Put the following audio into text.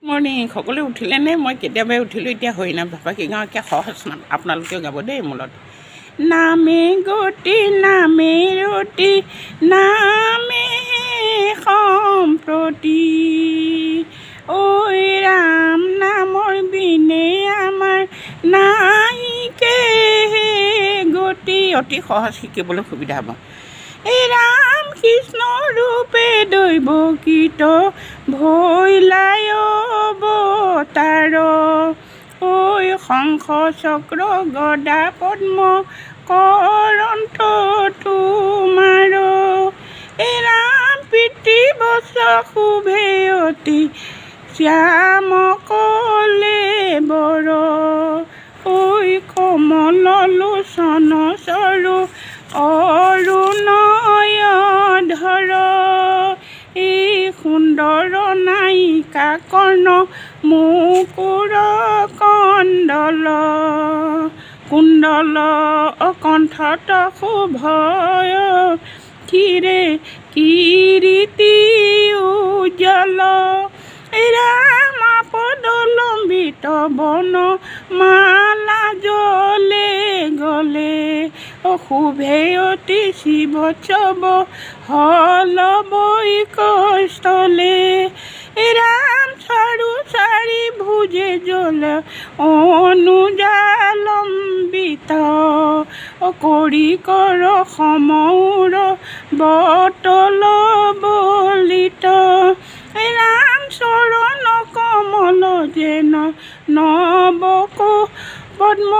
Morning সকলোৱে উঠিলেনে? মই কেতিয়াবাই উঠিলোঁ, এতিয়া হৰিনাম ভাপাকি গাঁও একে সহজ নাম আপোনালোকেও গাব দেই মূলত। নামে গতি নামে ৰতি নামে সম্প্ৰতি ঐ ৰাম নামৰ বিনে আমাৰ নাইকে গতি। অতি সহজ, শিকিবলৈ সুবিধা হ'ব। এই ৰাম কৃষ্ণ ৰূপে দৈৱকীত ভৈলাই অৱতাৰ ঐ শংখ চক্ৰ গদা পদ্ম কৰন্ত তোমাৰ। এই ৰাম পিতৃ বৎস শুভে অতি শ্যাম কলে বৰ ঐ কমল লোচন চৰু অৰুণয়ধৰ। এই সুন্দৰ নায়িকা কৰ্ণ মুকুৰ কণ্ডল কুণ্ডল কণ্ঠত শুভয় ক্ষীৰে কীৰ্তি উজ্জ্বল। ৰাম পদলম্বিত বন মালা জলে গলে শুভে অতি শিৱোৎসৱ হল বৈকস্থলে। ৰাম চাৰু চাৰি ভুজে জল অনুজালম্বিত কৰি কৰ সমৌৰ বটল বলিত। ৰাম চৰণ কমল যেন নৱক পদ্ম